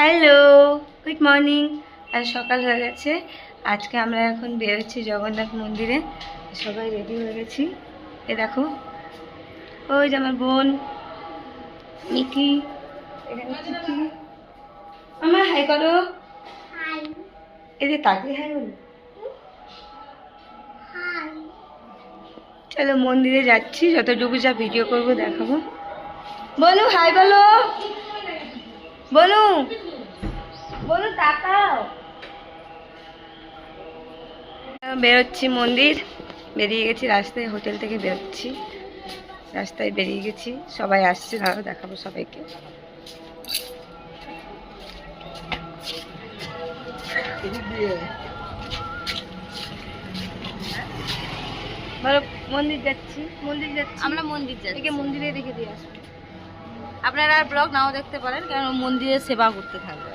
Hello, good morning. আজ সকাল হয়ে গেছে। আজকে আমরা এখন বেরোচ্ছি জগন্নাথ মন্দিরে। সবাই রেডি হয়ে গেছি। এ দেখো, ওই যে আমার বোন মিকি, এখানে চিকি। আমার হাই করো। এই যে তাকে হাই বলো। চলো মন্দিরে যাচ্ছি, যতটুকু যা ভিডিও করবো দেখাবো। বলো হাই বলো, বলো বলো, তাকাও। বেরোচ্ছি মন্দির, বেরিয়ে গেছি রাস্তায়, হোটেল থেকে বেরোচ্ছি, রাস্তায় বেরিয়ে গেছি। সবাই আসছে, দাঁড়াও দেখাবো সবাইকে। বলো, মন্দির যাচ্ছি, মন্দির যাচ্ছি, আমরা মন্দির যাচ্ছি। একে মন্দিরে রেখে দিয়ে আসবো। আপনারা আর ব্লগ নাও দেখতে পারেন, কারণ মন্দিরে সেবা করতে থাকবে।